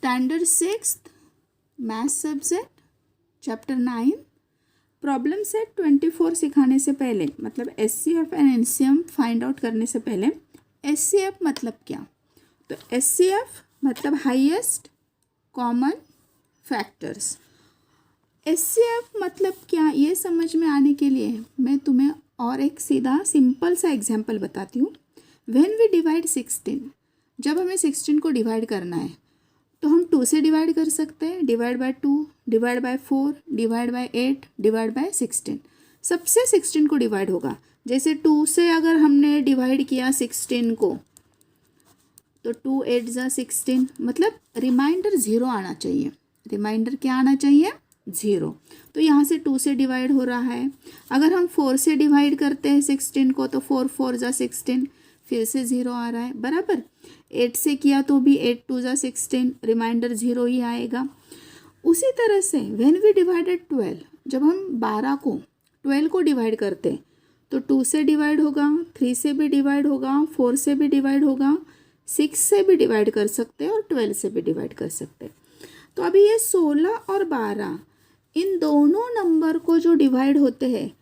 Standard 6th math subject chapter 9 problem set 24 सिखाने से पहले, मतलब HCF and NCM find out करने से पहले, एचसीएफ मतलब क्या? तो एचसीएफ मतलब हाईएस्ट कॉमन फैक्टर्स। एचसीएफ मतलब क्या, ये समझ में आने के लिए मैं तुम्हें और एक सीधा सिंपल सा एग्जांपल बताती हूँ। व्हेन वी डिवाइड 16, जब हमें 16 को डिवाइड करना है तो हम 2 से डिवाइड कर सकते हैं, divide by 2, divide by 4, divide by 8, divide by 16। सबसे 16 को डिवाइड होगा। जैसे 2 से अगर हमने डिवाइड किया 16 को तो 2 8 जा 16, मतलब रिमाइंडर 0 आना चाहिए। रिमाइंडर क्या आना चाहिए? 0। तो यहाँ से 2 से डिवाइड हो रहा है। अगर हम 4 से डिवाइड करते हैं 16 को तो 4 4 जा 16, फिर से 0 आ रहा है, बराबर। 8 से किया तो भी 8 2 जा 16, रिमाइंडर 0 ही आएगा। उसी तरह से व्हेन वी डिवाइडेड 12, जब हम 12 को 12 को डिवाइड करते हैं तो 2 से डिवाइड होगा, 3 से भी डिवाइड होगा, 4 से भी डिवाइड होगा, 6 से भी डिवाइड कर सकते हैं और 12 से भी डिवाइड कर सकते हैं। तो अभी ये 16 और 12 इन दोनों नंबर को जो डिवाइड होते हैं,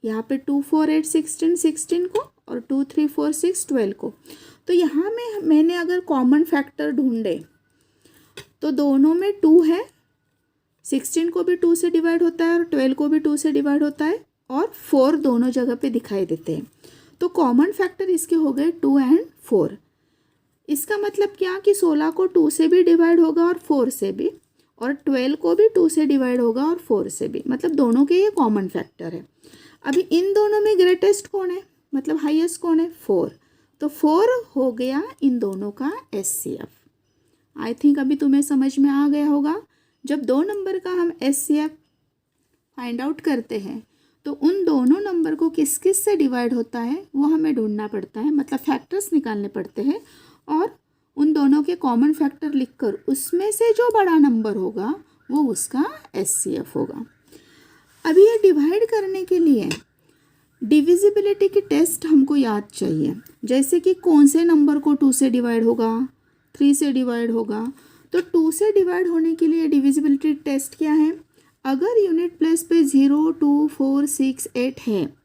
यहाँ पे 2 4 8 16 को और 2 3 4 6 12 को, तो यहाँ में मैंने अगर कॉमन फैक्टर ढूंढे तो दोनों में 2 है, 16 को भी 2 से डिवाइड होता है और 12 को भी 2 से डिवाइड होता है और 4 दोनों जगह पे दिखाई देते हैं। तो कॉमन फैक्टर इसके हो गए 2 एंड 4। इसका मतलब क्या कि 16 को 2 से भी डिवाइड होगा और 4 से भी, और 12 को भी 2 से डिवाइड होगा और 4 से भी, मतलब दोनों के ये कॉमन फैक्टर है। अभी इन दोनों में ग्रेटेस्ट कौन है, मतलब हाईएस्ट कौन है? 4। तो 4 हो गया इन दोनों का एचसीएफ। आई थिंक अभी तुम्हें समझ में आ गया होगा। जब दो नंबर का हम एचसीएफ फाइंड आउट करते हैं तो उन दोनों नंबर को किस किस से डिवाइड होता है वो हमें ढूंढना पड़ता है, मतलब फैक्टर्स निकालने पड़ते हैं और उन दोनों के कॉमन फैक्टर लिखकर उसमें से जो बड़ा नंबर होगा वो उसका एचसीएफ होगा। अभी ये डिवाइड करने के लिए डिविजिबिलिटी की टेस्ट हमको याद चाहिए। जैसे कि कौन से नंबर को 2 से डिवाइड होगा, 3 से डिवाइड होगा। तो 2 से डिवाइड होने के लिए डिविजिबिलिटी टेस्ट क्या है? अगर यूनिट प्लेस पे 0 2 4 6 8 है,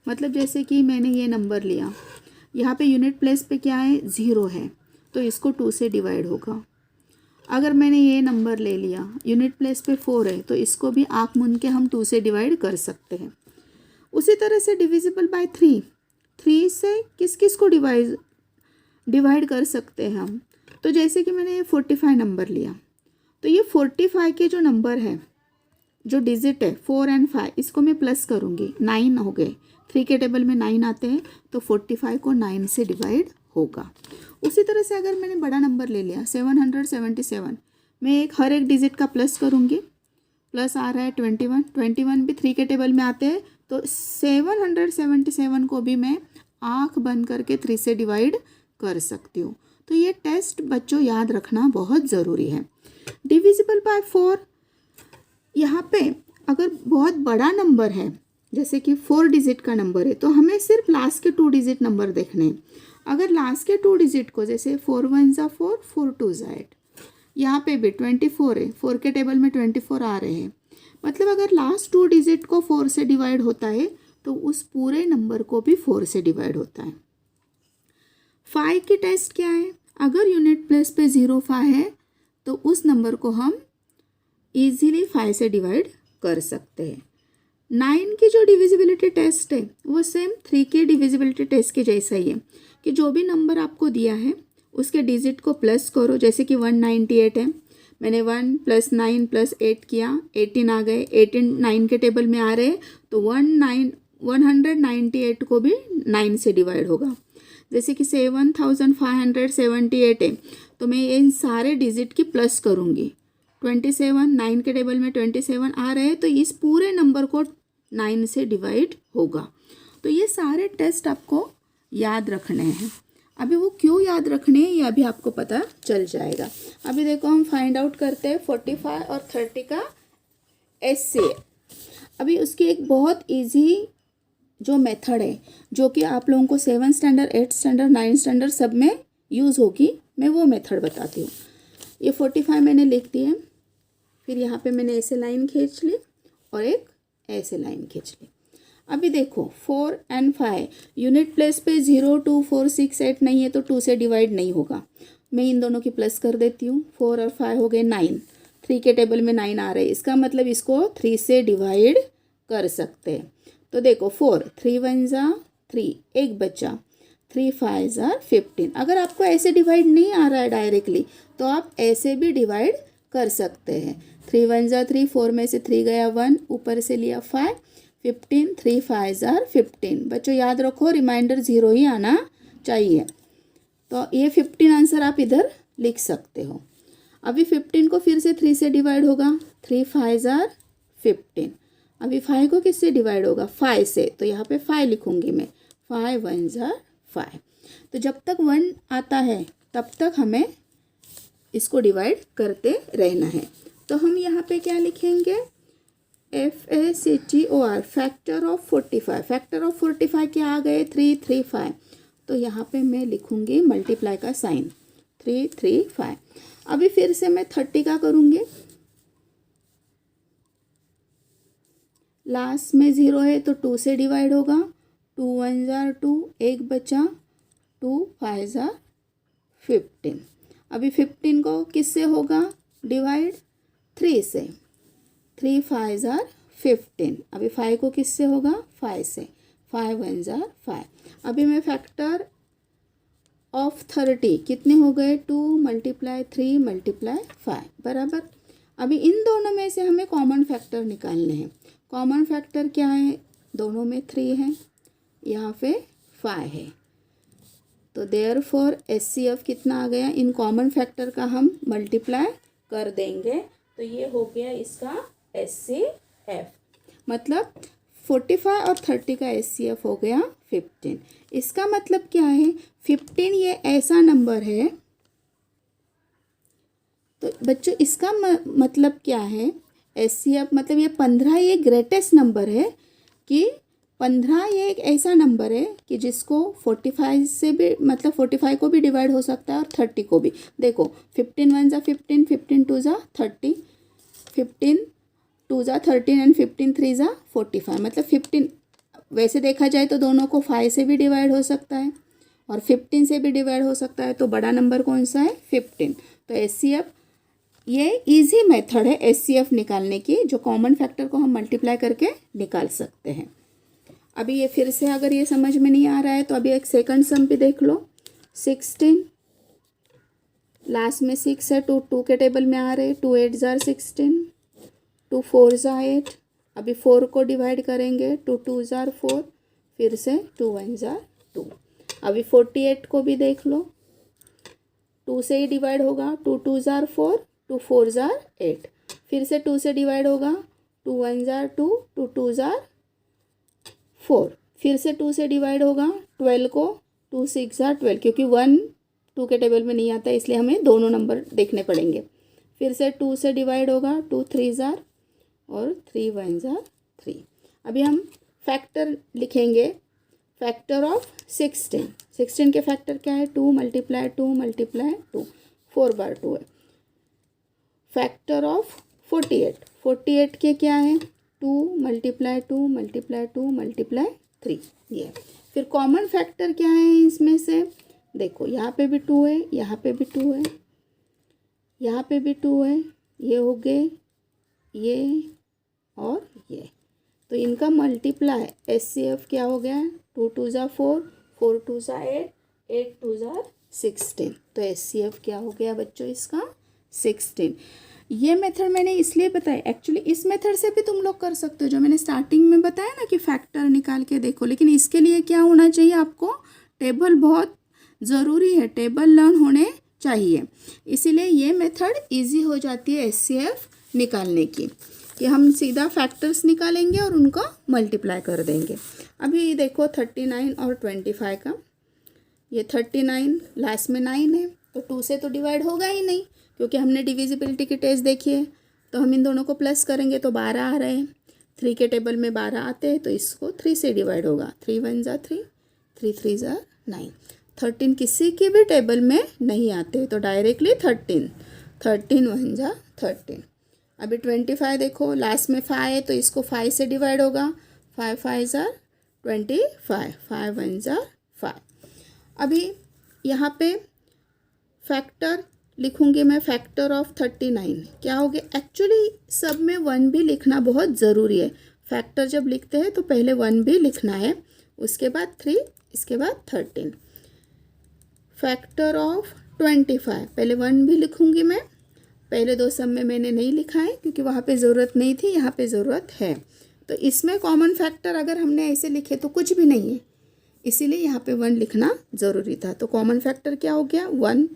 मतलब जैसे कि मैंने ये नंबर लिया, यहाँ पे यूनिट प्लेस पे क्या है? 0 है, तो इसको 2 से डिवाइड होगा। अगर मैंने ये नंबर ले लिया, यूनिट प्लेस पे 4 है, तो इसको भी आँख मूंद के हम 2 से डिवाइड कर सकते हैं। उसी तरह से डिविजिबल बाय 3 से किस किस को डिवाइड कर सकते हैं हम? तो जैसे कि मैंने ये 45 नंबर लिया, तो ये 45 के जो नंबर है, जो डिजिट है 4 एंड 5, इसको मैं प्लस करूँगी, 9 हो गए। 3 के टेबल में 9 आते हैं, तो 45 को 9 से डिवाइड होगा। उसी तरह से अगर मैंने बड़ा नंबर ले लिया 777, मैं हर एक डिजिट का प्लस करूँगी, प्लस आ रहा है 21 भी 3 के टेबल में आते हैं, तो 777 को भी मैं आँख बंद करके 3 से डिवाइड कर सकती हूँ। तो ये टेस्ट बच्चों याद रखना बहुत ज़रूरी है। डिविजिबल बाय 4, यहाँ पे अगर बहुत बड़ा नंबर है, जैसे कि 4 डिजिट का नंबर है, तो हमें सिर्फ लास्ट के 2 डिजिट नंबर देखने हैं। अगर लास्ट के 2 डिजिट को, जैसे 4 1 जा 4, 4 2 जा 8, यहाँ पे भी 24 है, 4 के टेबल में 24 आ रहे हैं, मतलब अगर लास्ट 2 डिजिट को 4 से डिवाइड होता है तो उस पूरे नंबर को भी 4 से डिवाइड होता है। 5 की टेस्ट क्या है? अगर यूनिट प्लेस पे 0 5 है तो उस नंबर को हम इजीली 5 से डिवाइड कर सकते हैं। 9 की जो डिविजिबिलिटी टेस्ट है वो सेम 3 के डिविजिबिलिटी टेस्ट के जैसा ही है, कि जो भी नंबर आपको दिया है उसके डिजिट को प्लस करो। जैसे कि 198 है, मैंने 1 + 9 + 8 किया, 18 आ गए, 18 9 के टेबल में आ रहे, तो 198 को भी 9 से डिवाइड होगा। जैसे कि 7578 है, तो मैं इन सारे डिजिट की प्लस करूँगी। 27 9 के टेबल में 27 आ रहे हैं, तो इस पूरे नंबर को 9 से डिवाइड होगा। तो ये सारे टेस्ट आपको याद रखने हैं। अभी वो क्यों याद रखने हैं ये अभी आपको पता चल जाएगा। अभी देखो हम फाइंड आउट करते हैं 45 और 30 का एचसीएफ। अभी उसकी एक बहुत इजी जो मेथड है, जो कि आप लोगों को 7 स्टैंडर्ड 8 स्टैंडर्ड 9 स्टैंडर्ड सब में यूज़ होगी, मैं वो मेथड बताती हूँ। ये 45 मैंने लिख दिए, फिर यहाँ पे मैंने ऐसे लाइन खींच ली और एक ऐसे लाइन खींच ली। अभी देखो 4 और 5 यूनिट प्लेस पे 0 2 4 6 8 नहीं है तो 2 से डिवाइड नहीं होगा। मैं इन दोनों की प्लस कर देती हूँ। 4 और 5 हो गए 9, 3 के टेबल में 9 आ रहे हैं, इसका मतलब इसको 3 से डिवाइड कर सकते हैं। तो देखो 4 3 1 ज़ा 3, एक बचा, 3 5 ज़ा 15। अगर आपको ऐसे डिवाइड नहीं आ रहा है डायरेक्टली तो आप ऐसे भी डिवाइड कर सकते हैं। 3 1 ज़ा 3, 4 में से 3 गया 1, ऊपर से लिया 5, 15, 3 5 ज़ा 15। बच्चों याद रखो रिमाइंडर 0 ही आना चाहिए। तो ये 15 आंसर आप इधर लिख सकते हो। अभी 15 को फिर से 3 से डिवाइड होगा, 3 5 ज़ा 15। अभी 5 को किससे डिवाइड होगा, 5 से, तो यहाँ पे 5 लिखूंगी मैं, 5 1 ज़ा 5। तो जब तक 1 आता है तब तक हमें इसको डिवाइड करते रहना है। तो हम यहाँ पे क्या लिखेंगे, FACTOR, factor of 45। Factor of 45 क्या आ गए, 3 3 5। तो यहाँ पे मैं लिखूंगी मल्टीप्लाई का साइन, 3 3 5। अभी फिर से मैं 30 का करूँगी, लास्ट में 0 है तो 2 से डिवाइड होगा, 2 1 ज़ा 2, एक बचा, 2 5 ज़ा 15। अभी 15 को किससे होगा डिवाइड, 3 से, 3 5 ज़ा 15। अभी 5 को किससे होगा, 5 से, 5 1 ज़ा 5। अभी मैं फैक्टर ऑफ 30 कितने हो गए, 2 × 3 × 5 बराबर। अभी इन दोनों में से हमें कॉमन फैक्टर निकालने हैं। कॉमन फैक्टर क्या है, दोनों में 3 है, यहाँ पे 5 है, तो देयरफॉर HCF कितना आ गया, इन कॉमन फैक्टर का हम मल्टीप्लाई कर देंगे तो ये हो गया इसका HCF। मतलब 45 और 30 का HCF हो गया 15। इसका मतलब क्या है, 15 ये ऐसा नंबर है, तो बच्चों इसका मतलब क्या है, HCF मतलब ये 15 ये ग्रेटेस्ट नंबर है कि 15 ये एक ऐसा नंबर है कि जिसको 45 से भी, मतलब 45 को भी डिवाइड हो सकता है और 30 को भी। देखो 15 1 ज़ा 15, 15 2 ज़ा 30, 15 2 ज़ा 13 एंड 15 3 ज़ा 45। मतलब 15 वैसे देखा जाए तो दोनों को 5 से भी डिवाइड हो सकता है और 15 से भी डिवाइड हो सकता है, तो बड़ा नंबर कौन सा है, 15। तो HCF ये इजी मेथड है HCF निकालने की, जो कॉमन फैक्टर को हम मल्टीप्लाई करके निकाल सकते हैं। अभी ये फिर से अगर ये समझ में नहीं आ रहा है तो अभी एक सेकंड सम भी देख लो। 16 लास्ट में 6 है, 2 के टेबल में आ रहे, 2 8 ज़ा 16, 2 4 ज़ा 8। अभी 4 को डिवाइड करेंगे, 2 2 ज़ा 4, फिर से 2 1 ज़ा 2। अभी 48 को भी देख लो, 2 से ही डिवाइड होगा, 2 2 ज़ा 4, 2 4 ज़ा 8, फिर से 2 से डिवाइड होगा, 2 1 ज़ा 2, 2 2 ज़ा 4, फिर से 2 से डिवाइड होगा, 12 को, 2 6 ज़ा 12, क्योंकि 1 2 के टेबल में नहीं आता है इसलिए हमें दोनों नंबर देखने पड़ेंगे। फिर से 2 से डिवाइड होगा, 2 3 ज़ा और 3 1 ज़ा 3। अभी हम फैक्टर लिखेंगे, फैक्टर ऑफ 16। 16 के फैक्टर क्या है, 2 × 2 × 2, 4 बार 2 है। फैक्टर ऑफ 48, 48 के क्या है, 2 × 2 × 2 × 3 ये। फिर कॉमन फैक्टर क्या है इसमें से, देखो यहाँ पे भी 2 है, यहाँ पे भी 2 है, यहाँ पे भी 2 है, ये हो गए ये और ये, तो इनका मल्टीप्लाई HCF क्या हो गया, 2 2 ज़ा 4, 4 2 ज़ा 8, 8 2 ज़ा 16। तो HCF क्या हो गया बच्चों इसका 16। ये मेथड मैंने इसलिए बताया, एक्चुअली इस मेथड से भी तुम लोग कर सकते हो, जो मैंने स्टार्टिंग में बताया ना कि फैक्टर निकाल के देखो, लेकिन इसके लिए क्या होना चाहिए, आपको टेबल बहुत ज़रूरी है, टेबल लर्न होने चाहिए। इसीलिए ये मेथड इजी हो जाती है HCF निकालने की, कि हम सीधा फैक्टर्स निकालेंगे और उनको मल्टीप्लाई कर देंगे। अभी देखो 39 और 25 का, ये 39 लास्ट में 9 है तो 2 से तो डिवाइड होगा ही नहीं, क्योंकि हमने डिविजिबिलिटी की टेस्ट देखी है। तो हम इन दोनों को प्लस करेंगे तो 12 आ रहे हैं, 3 के टेबल में 12 आते हैं तो इसको 3 से डिवाइड होगा, 3 1 ज़ा 3, 3 3 ज़ा 9। 13 किसी की भी टेबल में नहीं आते तो डायरेक्टली 13, 13 वन जा 13। अभी 25 देखो, लास्ट में 5 है तो इसको 5 से डिवाइड होगा। 5 5 ज़ा 25, 5 वन ज़ा 5। अभी यहाँ पे फैक्टर लिखूँगी मैं, फैक्टर ऑफ 39 क्या हो गया। एक्चुअली सब में 1 भी लिखना बहुत ज़रूरी है। फैक्टर जब लिखते हैं तो पहले 1 भी लिखना है, उसके बाद 3, इसके बाद 13। फैक्टर ऑफ 25 पहले 1 भी लिखूँगी मैं। पहले दो सब में मैंने नहीं लिखा है क्योंकि वहाँ पे ज़रूरत नहीं थी, यहाँ पे ज़रूरत है। तो इसमें कॉमन फैक्टर अगर हमने ऐसे लिखे तो कुछ भी नहीं है, इसीलिए यहाँ पे 1 लिखना ज़रूरी था। तो कॉमन फैक्टर क्या हो गया 1,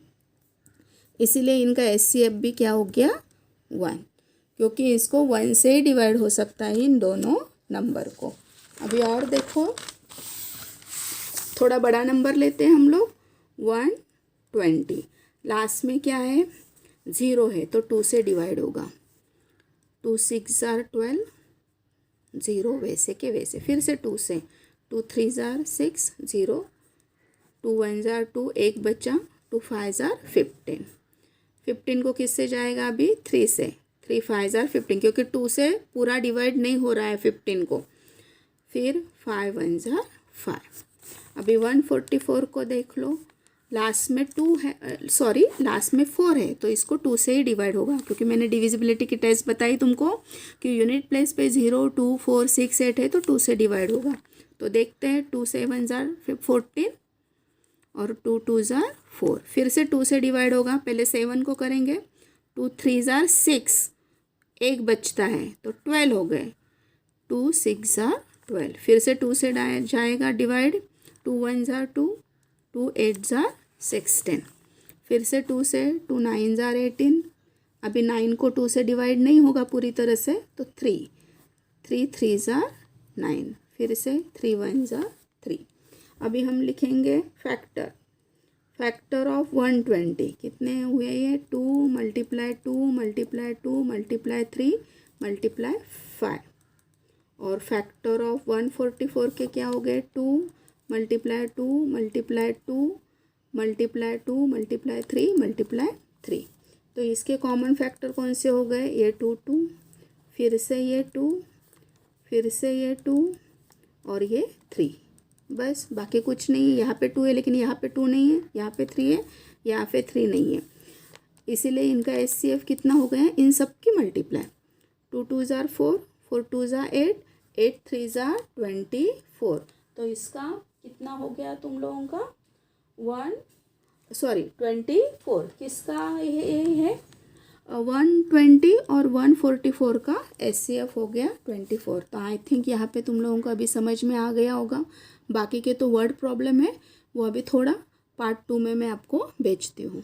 इसीलिए इनका HCF भी क्या हो गया 1, क्योंकि इसको 1 से डिवाइड हो सकता है इन दोनों नंबर को। अभी और देखो, थोड़ा बड़ा नंबर लेते हैं हम लोग, 120। लास्ट में क्या है 0 है तो 2 से डिवाइड होगा। 2 6 ज़ार 12, 0 वैसे के वैसे, फिर से 2 से, 2 3 ज़ार 6, 0, 2 1 ज़ार 2, 1 बचा, 2 5 ज़ार 15। 15 को किससे जाएगा अभी 3 से, 3 5 ज़ार 15, क्योंकि 2 से पूरा डिवाइड नहीं हो रहा है 15 को। फिर 5 1 ज़ार 5। अभी 144 को देख लो, लास्ट में 2 है, सॉरी लास्ट में 4 है तो इसको 2 से ही डिवाइड होगा, क्योंकि मैंने डिविजिबिलिटी की टेस्ट बताई तुमको कि यूनिट प्लेस पे 0 2 4 6 8 है तो 2 से डिवाइड होगा। तो देखते हैं, 2 7 ज़ार 14 और 2 2 ज़ार 4, फिर से 2 से डिवाइड होगा। पहले 7 को करेंगे, 2 3 ज़ार 6, 1 बचता है तो 12 हो गए, 2 6 ज़ार 12, फिर से 2 से जाएगा डिवाइड, 2 1 ज़ार 2, 2 8 ज़ार 16, फिर से 2 से, 2 9 ज़ार 18। अभी 9 को 2 से डिवाइड नहीं होगा पूरी तरह से तो 3 3 3 ज़ार 9, फिर से 3 1 ज़ार 3। अभी हम लिखेंगे फैक्टर, फैक्टर ऑफ 120 कितने हुए ये, 2 मल्टीप्लाई 2 मल्टीप्लाई 2 मल्टीप्लाई 3 मल्टीप्लाई 5। और फैक्टर ऑफ 144 के क्या हो गए, 2 multiply 2 multiply 2 multiply 2 multiply 3 multiply 3। तो इसके कॉमन फैक्टर कौन से हो गए, ये 2 2, फिर से ये 2, फिर से ये 2 और ये 3, बस बाकी कुछ नहीं है। यहाँ पे 2 है लेकिन यहाँ पे 2 नहीं है, यहाँ पे 3 है, यहाँ पे 3 नहीं है, इसीलिए इनका HCF कितना हो गया, इन सब की मल्टीप्लाई। 2 2 ज़ार 4, 4 2 ज़ार 8, 8 3 ज़ार 24। तो इसका कितना हो गया तुम लोगों का 24, किसका ये है 120 और 144 का HCF हो गया 24। तो आई थिंक यहाँ पे तुम लोगों को अभी समझ में आ गया होगा। बाकी के तो वर्ड प्रॉब्लम है, वो अभी थोड़ा पार्ट 2 में मैं आपको भेजती हूँ।